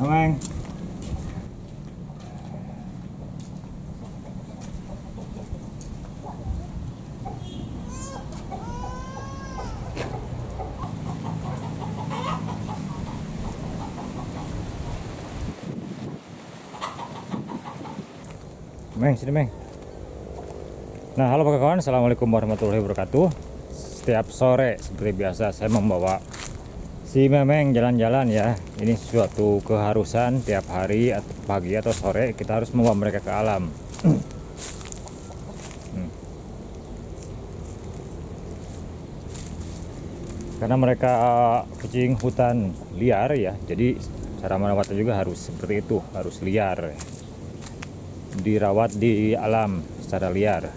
Ameng. Meng, sini Meng. Nah, halo kawan, assalamualaikum warahmatullahi wabarakatuh. Setiap sore seperti biasa saya membawa si Memeng jalan-jalan ya. Ini suatu keharusan tiap hari atau pagi atau sore kita harus membawa mereka ke alam. Karena mereka kucing hutan liar ya, jadi cara merawatnya juga harus seperti itu, harus liar, dirawat di alam secara liar.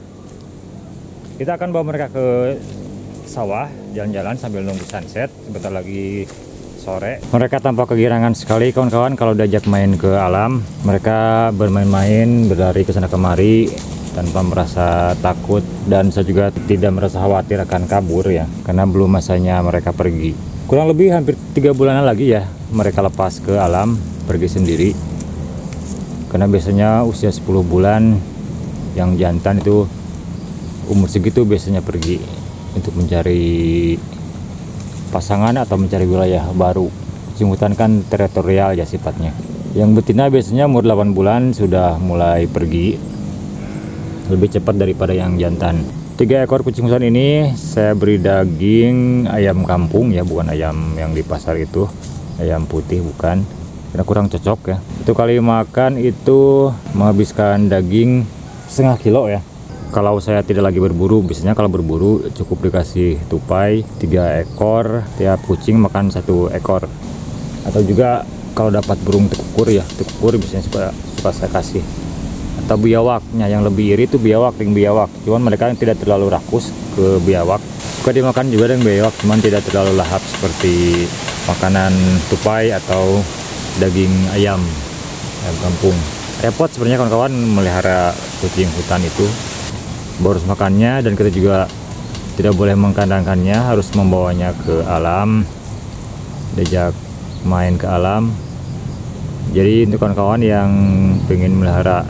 Kita akan bawa mereka ke sawah jalan-jalan sambil nunggu sunset. Sebentar lagi sore. Mereka tampak kegirangan sekali kawan-kawan kalau diajak main ke alam. Mereka bermain-main, berlari ke sana kemari tanpa merasa takut, dan saya juga tidak merasa khawatir akan kabur ya, karena belum masanya mereka pergi. Kurang lebih hampir 3 bulanan lagi ya mereka lepas ke alam, pergi sendiri. Karena biasanya usia 10 bulan yang jantan itu umur segitu biasanya pergi untuk mencari pasangan atau mencari wilayah baru. Kucing hutan kan teritorial ya sifatnya. Yang betina biasanya umur 8 bulan sudah mulai pergi, lebih cepat daripada yang jantan. 3 ekor kucing hutan ini saya beri daging ayam kampung ya, bukan ayam yang di pasar itu, ayam putih bukan, karena kurang cocok ya. Itu kali makan itu menghabiskan daging setengah kilo ya. Kalau saya tidak lagi berburu, biasanya kalau berburu cukup dikasih tupai 3 ekor, tiap kucing makan 1 ekor. Atau juga kalau dapat burung tekukur ya, tekukur biasanya suka saya kasih. Atau biawaknya, yang lebih iri itu biawak, ring biawak. Cuman mereka yang tidak terlalu rakus ke biawak. Suka dimakan juga dengan biawak, cuman tidak terlalu lahap seperti makanan tupai atau daging ayam kampung. Repot sebenarnya kawan-kawan melihara kucing hutan itu. Boros makannya, dan kita juga tidak boleh mengkandangkannya, harus membawanya ke alam, diajak main ke alam. Jadi untuk kawan-kawan yang pengen melihara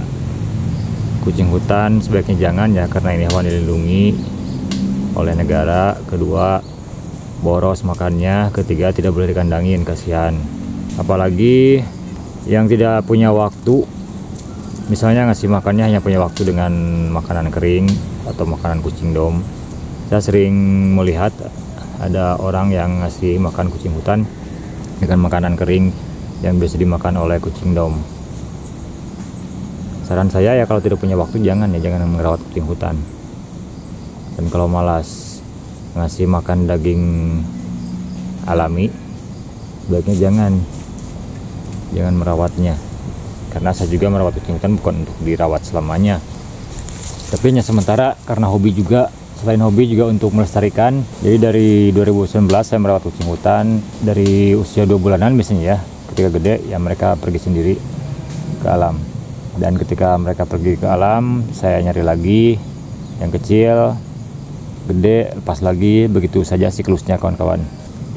kucing hutan sebaiknya jangan ya, karena ini hewan dilindungi oleh negara. Kedua, boros makannya. Ketiga, tidak boleh dikandangin, kasihan. Apalagi yang tidak punya waktu, misalnya ngasih makannya hanya punya waktu dengan makanan kering atau makanan kucing dom. Saya sering melihat ada orang yang ngasih makan kucing hutan dengan makanan kering yang biasa dimakan oleh kucing dom. Saran saya ya, kalau tidak punya waktu jangan merawat kucing hutan. Dan kalau malas ngasih makan daging alami, sebaiknya jangan merawatnya. Karena saya juga merawat kucing hutan bukan untuk dirawat selamanya, tapi hanya sementara karena hobi juga. Selain hobi juga untuk melestarikan. Jadi dari 2019 saya merawat kucing hutan dari usia 2 bulanan biasanya ya. Ketika gede ya mereka pergi sendiri ke alam. Dan ketika mereka pergi ke alam, saya nyari lagi yang kecil, gede, lepas lagi, begitu saja siklusnya kawan-kawan,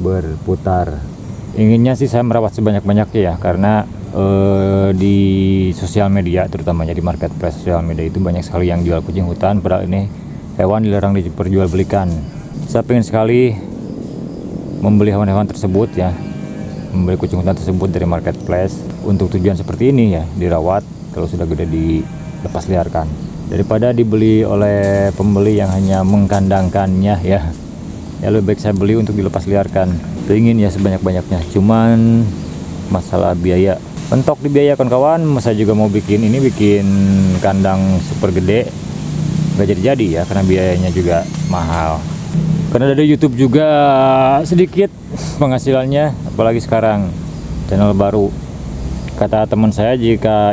berputar. Inginnya sih saya merawat sebanyak-banyaknya ya, karena di sosial media, terutamanya di marketplace sosial media itu banyak sekali yang jual kucing hutan, padahal ini hewan dilarang diperjualbelikan. Saya pengen sekali membeli hewan-hewan tersebut ya, membeli kucing hutan tersebut dari marketplace untuk tujuan seperti ini ya, dirawat, kalau sudah gede dilepas liarkan, daripada dibeli oleh pembeli yang hanya mengkandangkannya ya. Ya lebih baik saya beli untuk dilepas liarkan. Pengen ya sebanyak-banyaknya, cuman masalah biaya, mentok di biaya kawan-kawan. Saya juga mau bikin kandang super gede, nggak jadi ya, karena biayanya juga mahal. Karena dari YouTube juga sedikit penghasilannya, apalagi sekarang channel baru. Kata teman saya, jika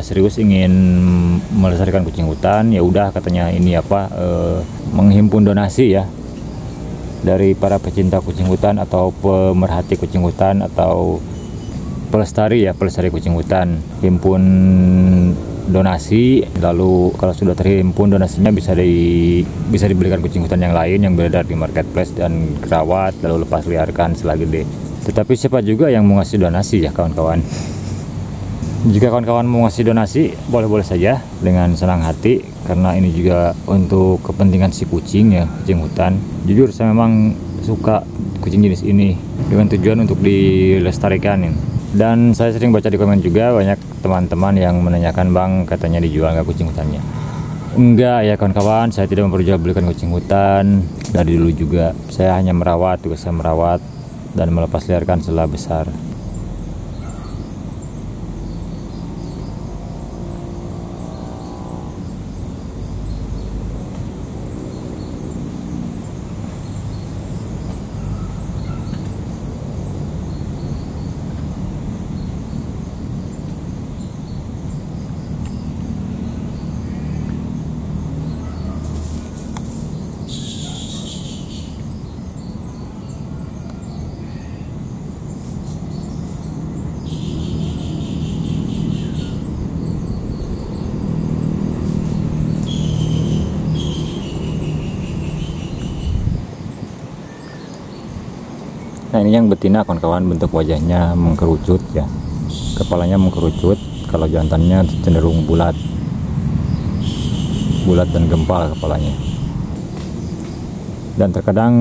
serius ingin melestarikan kucing hutan, ya udah katanya ini menghimpun donasi ya dari para pecinta kucing hutan atau pemerhati kucing hutan atau pelestari kucing hutan. Himpun donasi, lalu kalau sudah terhimpun donasinya bisa dibelikan kucing hutan yang lain yang beredar di marketplace dan kerawat lalu lepas liarkan setelah gede. Tetapi siapa juga yang mau ngasih donasi ya kawan-kawan. Jika kawan-kawan mau ngasih donasi, boleh-boleh saja dengan senang hati, karena ini juga untuk kepentingan si kucing ya, kucing hutan. Jujur saya memang suka kucing jenis ini dengan tujuan untuk dilestarikan. Dan saya sering baca di komen juga banyak teman-teman yang menanyakan, bang katanya dijual nggak kucing hutannya. Enggak ya kawan-kawan, saya tidak memperjualbelikan kucing hutan. Dari dulu juga saya hanya merawat, tugas saya merawat dan melepas liarkan setelah besar. Nah ini yang betina kawan-kawan, bentuk wajahnya mengkerucut ya, kepalanya mengkerucut, kalau jantannya cenderung bulat dan gempal kepalanya. Dan terkadang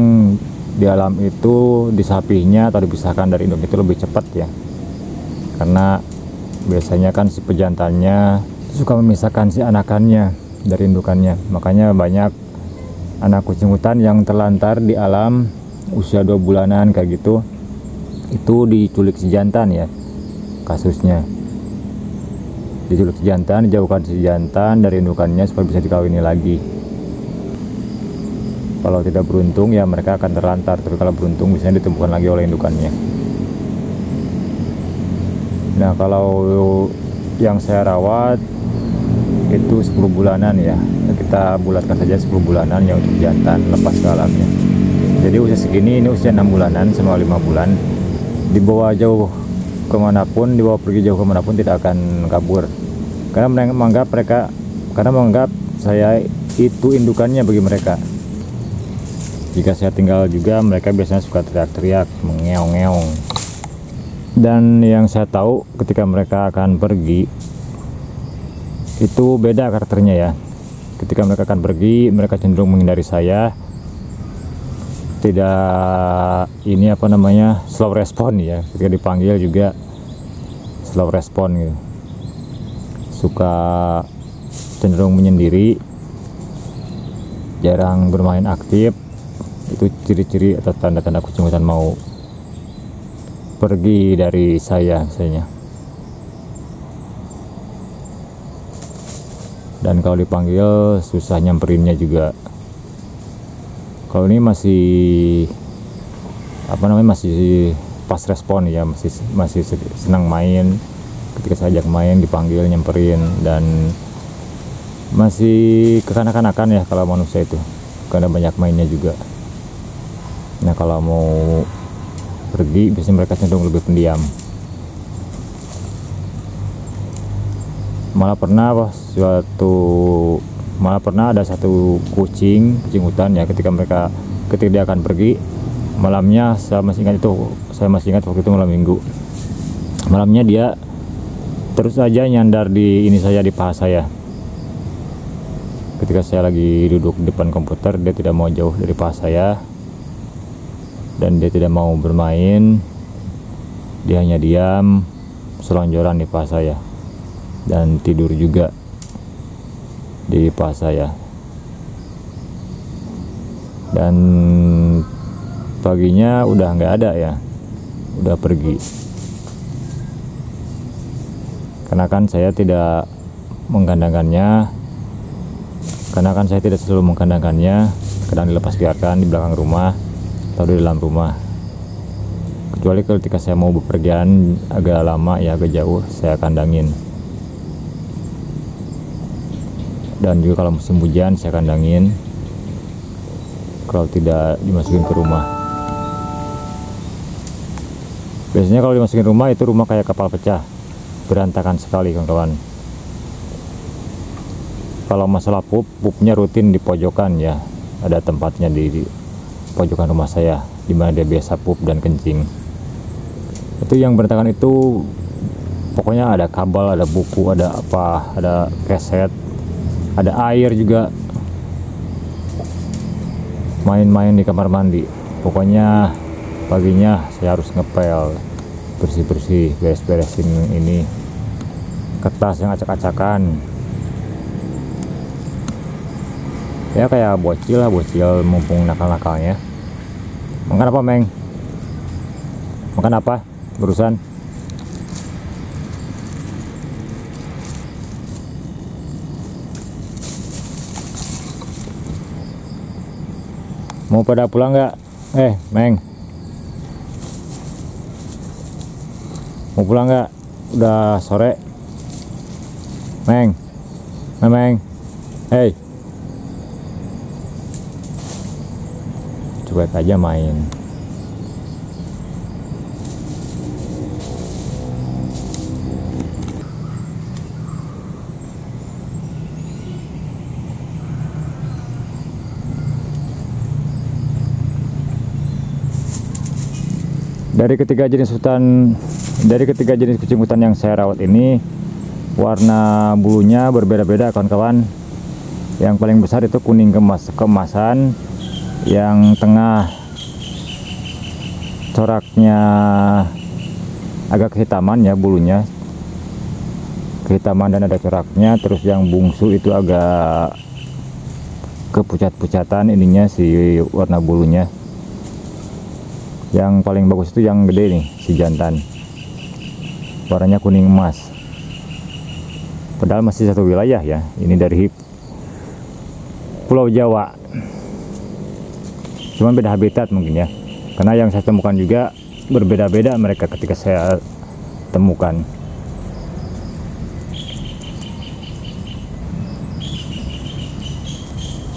di alam itu disapinya atau dipisahkan dari induk itu lebih cepat ya, karena biasanya kan si pejantannya suka memisahkan si anakannya dari indukannya. Makanya banyak anak kucing hutan yang terlantar di alam usia 2 bulanan kayak gitu, itu diculik si jantan ya kasusnya. Diculik si jantan, dijauhkan si jantan dari indukannya supaya bisa dikawini lagi. Kalau tidak beruntung ya mereka akan terlantar, tapi kalau beruntung biasanya ditemukan lagi oleh indukannya. Nah kalau yang saya rawat itu 10 bulanan ya, kita bulatkan saja 10 bulanan ya untuk jantan lepas ke alamnya. Jadi usia segini, ini usia 6 bulanan sama 5 bulan. Dibawa jauh kemanapun, dibawa pergi jauh kemanapun tidak akan kabur. Karena menganggap saya itu indukannya bagi mereka. Jika saya tinggal juga, mereka biasanya suka teriak-teriak, mengeong-ngeong. Dan yang saya tahu ketika mereka akan pergi, itu beda karakternya ya. Ketika mereka akan pergi, mereka cenderung menghindari saya. Tidak slow respon ya, ketika dipanggil juga slow respon gitu, suka cenderung menyendiri, jarang bermain aktif. Itu ciri-ciri atau tanda-tanda kucing hutan mau pergi dari saya misalnya. Dan kalau dipanggil susah nyamperinnya juga. Kalau ini masih pas respon ya, masih senang main. Ketika saya ajak main, dipanggil, nyamperin, dan masih kekanak-kanakan ya kalau manusia itu, karena banyak mainnya juga. Nah kalau mau pergi biasanya mereka cenderung lebih pendiam. Malah pernah ada satu kucing hutan ya, ketika dia akan pergi malamnya, saya masih ingat waktu itu malam minggu. Malamnya dia terus aja nyandar di paha saya. Ketika saya lagi duduk di depan komputer, dia tidak mau jauh dari paha saya dan dia tidak mau bermain. Dia hanya diam selonjoran di paha saya dan tidur juga di paha saya. Dan paginya udah nggak ada ya, udah pergi. Karena kan saya tidak selalu mengkandangkannya, kadang dilepas biarkan di belakang rumah atau di dalam rumah. Kecuali ketika saya mau bepergian agak lama ya, agak jauh, saya kandangin. Dan juga kalau musim hujan saya kandangin, kalau tidak dimasukin ke rumah. Biasanya kalau dimasukin rumah, itu rumah kayak kapal pecah, berantakan sekali kawan-kawan. Kalau masalah pupnya rutin di pojokan ya, ada tempatnya di pojokan rumah saya, dimana dia biasa pup dan kencing. Itu yang berantakan itu pokoknya ada kabel, ada buku, ada apa, ada keset, ada air juga. Main-main di kamar mandi. Pokoknya paginya saya harus ngepel, bersih-bersih, beres-beresin ini kertas yang acak-acakan. Ya kayak bocil lah, bocil mumpung nakal-nakalnya. Makan apa, Meng? Makan apa barusan? Mau pada pulang nggak? Meng, mau pulang nggak? Udah sore. Meng, Meng, hey, cuek aja main. Dari ketiga jenis kucing hutan yang saya rawat ini, warna bulunya berbeda-beda kawan-kawan. Yang paling besar itu kuning kemasan, yang tengah coraknya agak kehitaman ya, bulunya kehitaman dan ada coraknya. Terus yang bungsu itu agak kepucat-pucatan ininya si warna bulunya. Yang paling bagus itu yang gede nih, si jantan, warnanya kuning emas. Padahal masih satu wilayah ya, ini dari Pulau Jawa, cuman beda habitat mungkin ya, karena yang saya temukan juga berbeda-beda mereka ketika saya temukan.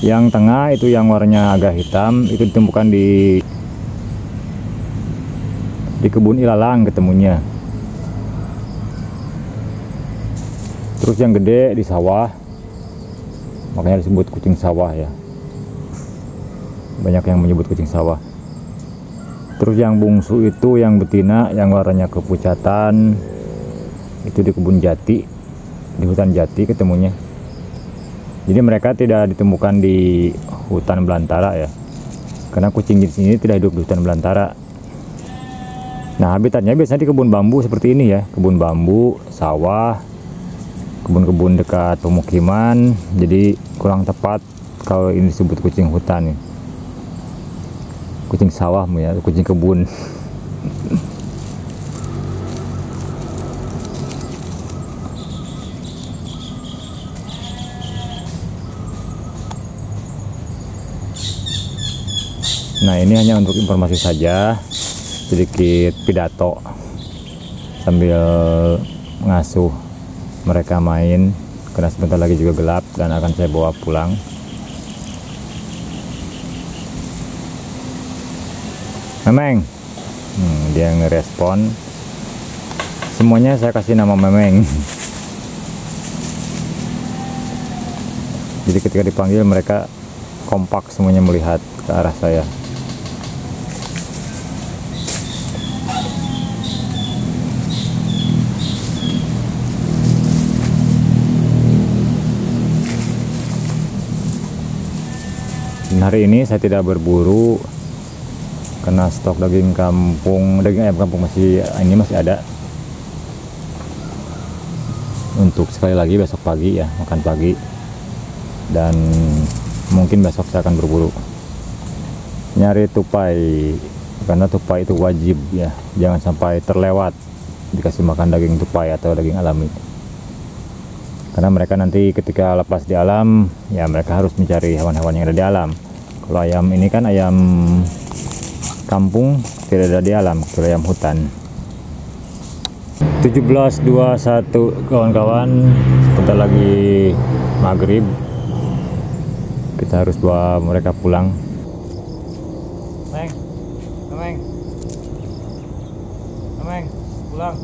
Yang tengah itu yang warnanya agak hitam, itu ditemukan di kebun ilalang ketemunya. Terus yang gede di sawah, makanya disebut kucing sawah ya, banyak yang menyebut kucing sawah. Terus yang bungsu itu yang betina, yang warnanya kepucatan, itu di kebun jati, di hutan jati ketemunya. Jadi mereka tidak ditemukan di hutan belantara ya, karena kucing jenis ini tidak hidup di hutan belantara. Nah, habitatnya biasanya di kebun bambu seperti ini ya, kebun bambu, sawah, kebun-kebun dekat pemukiman. Jadi kurang tepat kalau ini disebut kucing hutan nih. Kucing sawah ya, kucing kebun. Nah, ini hanya untuk informasi saja, sedikit pidato sambil mengasuh mereka main, karena sebentar lagi juga gelap dan akan saya bawa pulang. Memeng, dia ngerespon. Semuanya saya kasih nama Memeng. Jadi ketika dipanggil mereka kompak semuanya melihat ke arah saya. Dan hari ini saya tidak berburu karena stok daging ayam kampung masih ada. Untuk sekali lagi besok pagi ya, makan pagi, dan mungkin besok saya akan berburu nyari tupai, karena tupai itu wajib ya, jangan sampai terlewat dikasih makan daging tupai atau daging alami. Karena mereka nanti ketika lepas di alam, ya mereka harus mencari hewan-hewan yang ada di alam. Kalau ayam ini kan ayam kampung, tidak ada di alam, kalau ayam hutan. 17.21 kawan-kawan, sebentar lagi maghrib. Kita harus bawa mereka pulang. Meng, pulang.